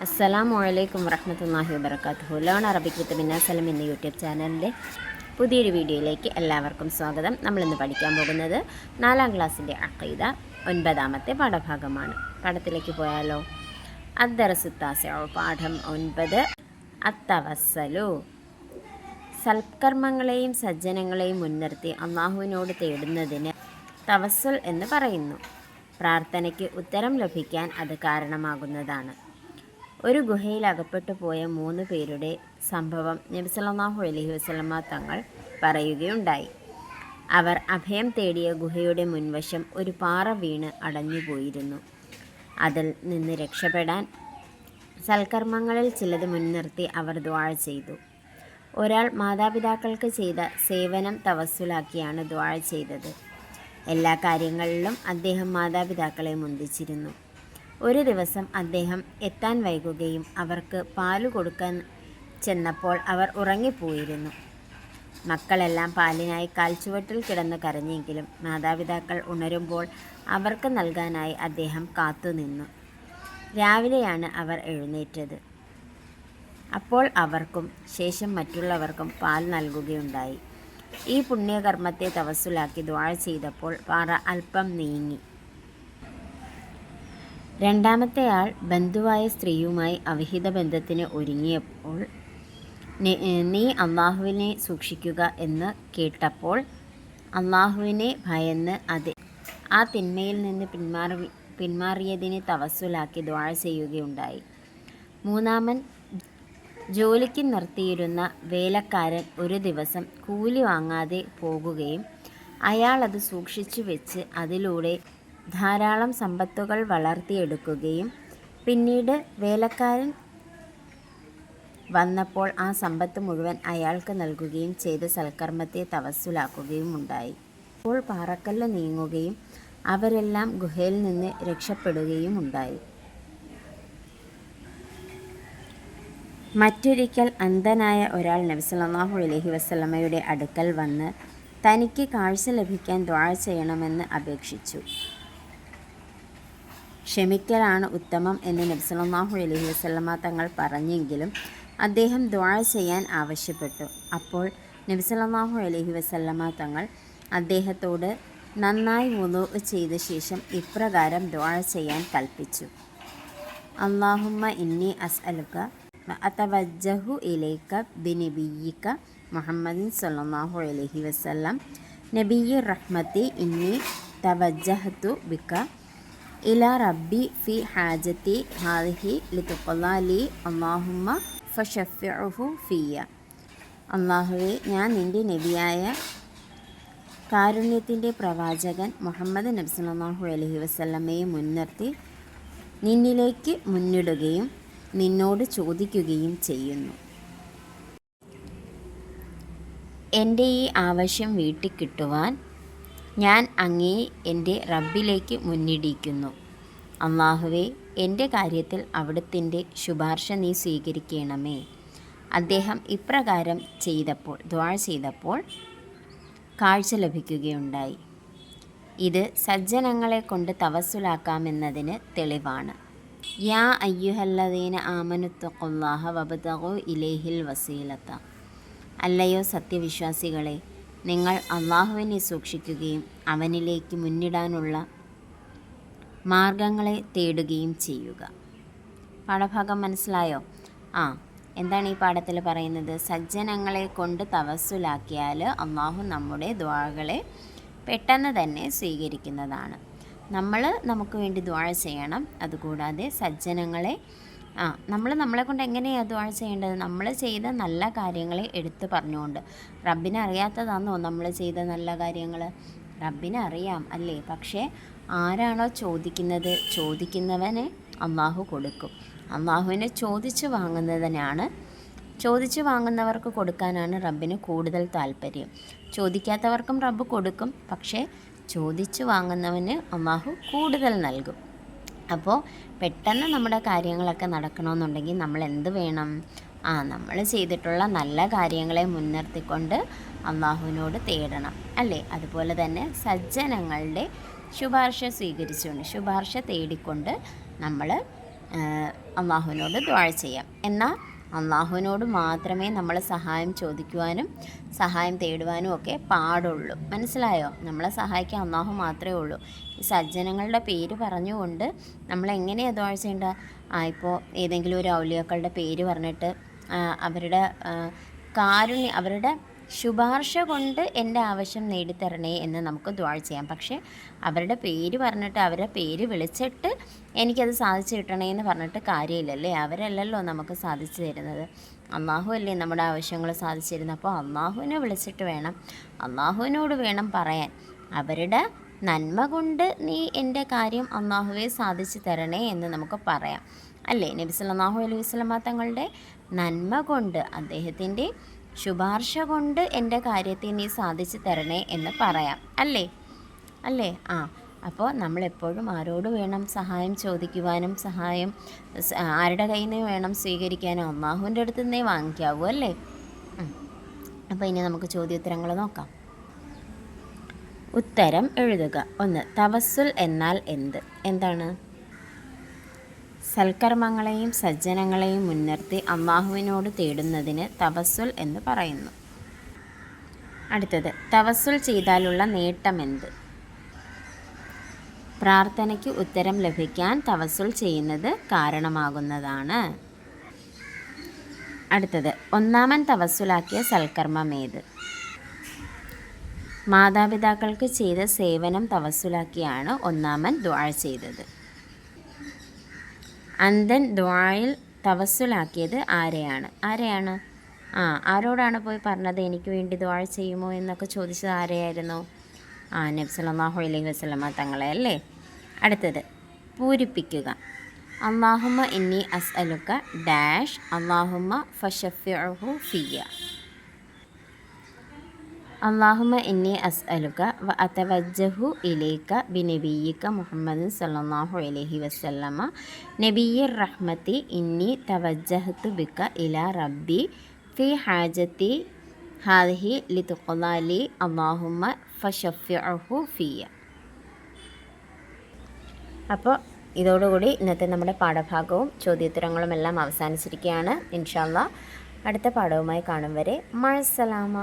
അസ്സലാമു അലൈക്കും വറഹ്മത്തുള്ളാഹി വബറകാതുഹു. ലേൺ അറബിക് വിത്ത് ബിന്ന സലം എന്ന യൂട്യൂബ് ചാനലിൻ്റെ പുതിയൊരു വീഡിയോയിലേക്ക് എല്ലാവർക്കും സ്വാഗതം. നമ്മളിന്ന് പഠിക്കാൻ പോകുന്നത് 4ാം ക്ലാസ്സിൻ്റെ അഖീദ 9ാമത്തെ പാഠഭാഗമാണ്. പാഠത്തിലേക്ക് പോയാലോ? അദ്ദർസുത്താസിഉ, പാഠം 9, അത്തവസ്സലു. സൽക്കർമ്മങ്ങളെയും സജ്ജനങ്ങളെയും മുൻനിർത്തി അള്ളാഹുവിനോട് തേടുന്നതിന് തവസ്സുൽ എന്ന് പറയുന്നു. പ്രാർത്ഥനയ്ക്ക് ഉത്തരം ലഭിക്കാൻ അത് കാരണമാകുന്നതാണ്. ഒരു ഗുഹയിൽ അകപ്പെട്ടു പോയ 3 പേരുടെ സംഭവം നബി സല്ലല്ലാഹു അലൈഹി വസല്ലമ തങ്ങൾ പറയുകയുണ്ടായി. അവർ അഭയം തേടിയ ഗുഹയുടെ മുൻവശം ഒരു പാറ വീണ് അടഞ്ഞുപോയിരുന്നു. അതിൽ നിന്ന് രക്ഷപ്പെടാൻ സൽക്കർമ്മങ്ങളിൽ ചിലത് മുൻനിർത്തി അവർ ദുആ ചെയ്തു. ഒരാൾ മാതാപിതാക്കൾക്ക് ചെയ്ത സേവനം തവസ്സുലാക്കിയാണ് ദുആ ചെയ്തത്. എല്ലാ കാര്യങ്ങളിലും അദ്ദേഹം മാതാപിതാക്കളെ മുന്തിച്ചിരുന്നു. ഒരു ദിവസം അദ്ദേഹം എത്താൻ വൈകുകയും അവർക്ക് പാല് കൊടുക്കാൻ ചെന്നപ്പോൾ അവർ ഉറങ്ങിപ്പോയിരുന്നു. മക്കളെല്ലാം പാലിനായി കാൽച്ചുവട്ടിൽ കിടന്ന് കരഞ്ഞെങ്കിലും മാതാപിതാക്കൾ ഉണരുമ്പോൾ അവർക്ക് നൽകാനായി അദ്ദേഹം കാത്തുനിന്നു. രാവിലെയാണ് അവർ എഴുന്നേറ്റത്. അപ്പോൾ അവർക്കും ശേഷം മറ്റുള്ളവർക്കും പാൽ നൽകുകയുണ്ടായി. ഈ പുണ്യകർമ്മത്തെ തവസ്സുലാക്കി ദുആ ചെയ്തപ്പോൾ പാറ അല്പം നീങ്ങി. രണ്ടാമത്തെയാൾ ബന്ധുവായ സ്ത്രീയുമായി അവിഹിത ബന്ധത്തിന് ഒരുങ്ങിയപ്പോൾ നീ അള്ളാഹുവിനെ സൂക്ഷിക്കുക എന്ന് കേട്ടപ്പോൾ അള്ളാഹുവിനെ ഭയന്ന് ആ തിന്മയിൽ നിന്ന് പിന്മാറിയതിനെ തവസ്സുലാക്കി ദുആ ചെയ്യുകയുണ്ടായി. മൂന്നാമൻ ജോലിക്ക് നിർത്തിയിരുന്ന വേലക്കാരൻ ഒരു ദിവസം കൂലി വാങ്ങാതെ പോകുകയും അയാൾ അത് സൂക്ഷിച്ചു വെച്ച് അതിലൂടെ ധാരാളം സമ്പത്തുകൾ വളർത്തിയെടുക്കുകയും പിന്നീട് വേലക്കാരൻ വന്നപ്പോൾ ആ സമ്പത്ത് മുഴുവൻ അയാൾക്ക് നൽകുകയും ചെയ്ത സൽക്കർമ്മത്തെ തവസ്സുലാക്കുകയും ഉണ്ടായി. അപ്പോൾ പാറക്കല്ല് നീങ്ങുകയും അവരെല്ലാം ഗുഹയിൽ നിന്ന് രക്ഷപ്പെടുകയും ഉണ്ടായി. മറ്റൊരിക്കൽ അന്ധനായ ഒരാൾ നബി സല്ലല്ലാഹു അലൈഹി വസല്ലമയുടെ അടുക്കൽ വന്ന് തനിക്ക് കാഴ്ച ലഭിക്കാൻ ദുആ ചെയ്യണമെന്ന് അപേക്ഷിച്ചു. ക്ഷമിക്കലാണ് ഉത്തമം എന്ന് നബി സല്ലല്ലാഹു അലൈഹി വസല്ലമ തങ്ങൾ പറഞ്ഞെങ്കിലും അദ്ദേഹം ദുആ ചെയ്യാൻ ആവശ്യപ്പെട്ടു. അപ്പോൾ നബി സല്ലല്ലാഹു അലൈഹി വസല്ലമ തങ്ങൾ അദ്ദേഹത്തോട് നന്നായി വുളൂ ചെയ്ത ശേഷം ഇപ്രകാരം ദുആ ചെയ്യാൻ കൽപ്പിച്ചു: അല്ലാഹുമ്മ ഇന്നി അസ്അലുക അതവജ്ജഹു ഇലൈക ബിനബിയ്യിക മുഹമ്മദിൻ സല്ലല്ലാഹു അലൈഹി വസല്ലം നബിയ്യിർ റഹ്മത്തി ഇന്നി തവജ്ജഹതു ബിക ഇലാ റബ്ബി ഫി ഹാജത്തി ഹാദിഹി ലിതുഖ്ളാ ലി അല്ലാഹുമ്മ ഫശഫിഉഹു ഫിയ. അല്ലാഹുവേ, ഞാൻ നിൻ്റെ നബിയായ കാരുണ്യത്തിൻ്റെ പ്രവാചകൻ മുഹമ്മദ് നബി സല്ലല്ലാഹു അലൈഹി വസല്ലമയെ മുൻനിർത്തി നിന്നിലേക്ക് മുന്നിടുകയും നിന്നോട് ചോദിക്കുകയും ചെയ്യുന്നു. എൻ്റെ ഈ ആവശ്യം വീട്ടിക്കിട്ടുവാൻ ഞാൻ അങ്ങേ എൻ്റെ റബ്ബിലേക്ക് മുന്നിടിക്കുന്നു. അല്ലാഹുവേ, എൻ്റെ കാര്യത്തിൽ അവിടുത്തിൻ്റെ ശുപാർശ നീ സ്വീകരിക്കണമേ. അദ്ദേഹം ഇപ്രകാരം ദുആ ചെയ്തപ്പോൾ കാഴ്ച ലഭിക്കുകയുണ്ടായി. ഇത് സജ്ജനങ്ങളെ കൊണ്ട് തവസ്സുലാക്കാമെന്നതിന് തെളിവാണ്. യാ അയ്യുഹല്ലദീന ആമനുത്തഖുല്ലാഹ വബ്തഗൂ ഇലൈഹിൽ വസീലത. അല്ലയോ സത്യവിശ്വാസികളെ, നിങ്ങൾ അള്ളാഹുവിനെ സൂക്ഷിക്കുകയും അവനിലേക്ക് മുന്നിടാനുള്ള മാർഗങ്ങളെ തേടുകയും ചെയ്യുക. പാഠഭാഗം മനസ്സിലായോ? എന്താണ് ഈ പാഠത്തിൽ പറയുന്നത്? സജ്ജനങ്ങളെ കൊണ്ട് തവസ്സുലാക്കിയാൽ അള്ളാഹു നമ്മുടെ ദുആകളെ പെട്ടെന്ന് തന്നെ സ്വീകരിക്കുന്നതാണ്. നമുക്ക് വേണ്ടി ദുആ ചെയ്യണം. അതുകൂടാതെ സജ്ജനങ്ങളെ നമ്മളെ കൊണ്ട് എങ്ങനെയാണ് ദുആ ചെയ്യേണ്ടത്? നമ്മൾ ചെയ്ത നല്ല കാര്യങ്ങളെ എടുത്തു പറഞ്ഞുകൊണ്ട്. റബ്ബിനെ അറിയാത്തതാണോ നമ്മൾ ചെയ്ത നല്ല കാര്യങ്ങൾ? റബ്ബിനെ അറിയാം അല്ലേ? പക്ഷേ ആരാണോ ചോദിക്കുന്നവനെ അള്ളാഹു കൊടുക്കും. അള്ളാഹുവിനെ ചോദിച്ചു വാങ്ങുന്നവർക്ക് കൊടുക്കാനാണ് റബ്ബിന് കൂടുതൽ താല്പര്യം. ചോദിക്കാത്തവർക്കും റബ്ബ് കൊടുക്കും, പക്ഷേ ചോദിച്ചു വാങ്ങുന്നവന് അള്ളാഹു കൂടുതൽ നൽകും. അപ്പോൾ പെട്ടെന്ന് നമ്മുടെ കാര്യങ്ങളൊക്കെ നടക്കണമെന്നുണ്ടെങ്കിൽ നമ്മൾ എന്ത് വേണം? നമ്മൾ ചെയ്തിട്ടുള്ള നല്ല കാര്യങ്ങളെ മുൻനിർത്തിക്കൊണ്ട് അള്ളാഹുവിനോട് തേടണം അല്ലേ? അതുപോലെ തന്നെ സജ്ജനങ്ങളുടെ ശുപാർശ തേടിക്കൊണ്ട് നമ്മൾ അള്ളാഹുവിനോട് ദുആ ചെയ്യാം. എന്നാൽ അള്ളാഹുവിനോട് മാത്രമേ നമ്മൾ സഹായം ചോദിക്കുവാനും സഹായം തേടുവാനും ഒക്കെ പാടുള്ളൂ. മനസ്സിലായോ? നമ്മളെ സഹായിക്കാൻ അള്ളാഹു മാത്രമേ ഉള്ളൂ. ഈ സജ്ജനങ്ങളുടെ പേര് പറഞ്ഞുകൊണ്ട് നമ്മളെങ്ങനെയാണ് ദുആ ചെയ്യേണ്ടത്? ഇപ്പോൾ ഏതെങ്കിലും ഒരു ഔലിയാക്കളുടെ പേര് പറഞ്ഞിട്ട് അവരുടെ അവരുടെ ശുപാർശ കൊണ്ട് എൻ്റെ ആവശ്യം നേടിത്തരണേ എന്ന് നമുക്ക് ദുആ ചെയ്യാം. പക്ഷേ അവരുടെ പേര് പറഞ്ഞിട്ട് അവരുടെ പേര് വിളിച്ചിട്ട് എനിക്കത് സാധിച്ചു കിട്ടണേ എന്ന് പറഞ്ഞിട്ട് കാര്യമില്ലല്ലേ. അവരല്ലല്ലോ നമുക്ക് സാധിച്ചു തരുന്നത്, അള്ളാഹു അല്ലേ നമ്മുടെ ആവശ്യങ്ങൾ സാധിച്ചു തരുന്നത്. അപ്പോൾ അള്ളാഹുവിനെ വിളിച്ചിട്ട് വേണം, അള്ളാഹുവിനോട് വേണം പറയാൻ. അവരുടെ നന്മ കൊണ്ട് നീ എൻ്റെ കാര്യം അള്ളാഹുവെ സാധിച്ചു തരണേ എന്ന് നമുക്ക് പറയാം അല്ലേ. നബി സല്ലല്ലാഹു അലൈഹി വസല്ലമ തങ്ങളുടെ നന്മ കൊണ്ട്, അദ്ദേഹത്തിൻ്റെ ശുപാർശ കൊണ്ട് എൻ്റെ കാര്യത്തെ നീ സാധിച്ചു തരണേ എന്ന് പറയാം അല്ലേ. അപ്പോൾ നമ്മളെപ്പോഴും ആരോട് വേണം സഹായം ചോദിക്കുവാനും സഹായം ആരുടെ കയ്യിൽ നിന്ന് വേണം സ്വീകരിക്കാനും? അള്ളാഹുവിൻ്റെ അടുത്ത് നിന്നേ വാങ്ങിക്കാവൂ അല്ലേ. അപ്പോൾ ഇനി നമുക്ക് ചോദ്യോത്തരങ്ങൾ നോക്കാം. ഉത്തരം എഴുതുക. 1. തവസ്സുൽ എന്നാൽ എന്ത്? എന്താണ്? സൽക്കർമ്മങ്ങളെയും സജ്ജനങ്ങളെയും മുൻനിർത്തി അള്ളാഹുവിനോട് തേടുന്നതിന് തവസ്സുൽ എന്ന് പറയുന്നു. അടുത്തത്, തവസ്സുൽ ചെയ്താലുള്ള നേട്ടമെന്ത്? പ്രാർത്ഥനയ്ക്ക് ഉത്തരം ലഭിക്കാൻ തവസ്സുൽ ചെയ്യുന്നത് കാരണമാകുന്നതാണ്. അടുത്തത്, ഒന്നാമൻ തവസ്സുലാക്കിയ സൽക്കർമ്മം ഏത്? മാതാപിതാക്കൾക്ക് ചെയ്ത സേവനം തവസ്സുലാക്കിയാണ് ഒന്നാമൻ ദുആ ചെയ്തത്. അന്ധൻ ദുആയിൽ തവസ്സുലാക്കിയത് ആരെയാണ്? ആരോടാണ് പോയി പറഞ്ഞത് എനിക്ക് വേണ്ടി ദുആ ചെയ്യുമോ എന്നൊക്കെ ചോദിച്ചത് ആരെയായിരുന്നു? നബി സല്ലല്ലാഹു അലൈഹി വസല്ലമ തങ്ങളെ അല്ലേ. അടുത്തത്, പൂരിപ്പിക്കുക. അല്ലാഹുമ്മ ഇന്നി അസ്അലുക ഡാഷ് അല്ലാഹുമ്മ ഫശഫിഉഹു ഫിയ. അല്ലാഹുമ്മ ഇന്നി അസ്അലുക വ അതവജ്ജഹു ഇലൈക ബിനബിയ്യിക മുഹമ്മദ് സല്ലല്ലാഹു അലൈഹി വസല്ലമ നബിയ്യിർ റഹ്മത്തി ഇന്നി തവജ്ജഹ്തു ബിക ഇലാ റബ്ബി ഫി ഹാജത്തി ഹാദിഹി ലിതുഖ്ലാലി അല്ലാഹുമ്മ ഫശഫിഉഹു ഫിയ. അപ്പോൾ ഇതോടുകൂടി ഇന്നത്തെ നമ്മുടെ പാഠഭാഗവും ചോദ്യോത്തരങ്ങളും എല്ലാം അവസാനിച്ചിരിക്കുകയാണ്. ഇൻഷാ അല്ലാഹ് അടുത്ത പാഠവുമായി കാണും വരെ മഅസ്സലാമ.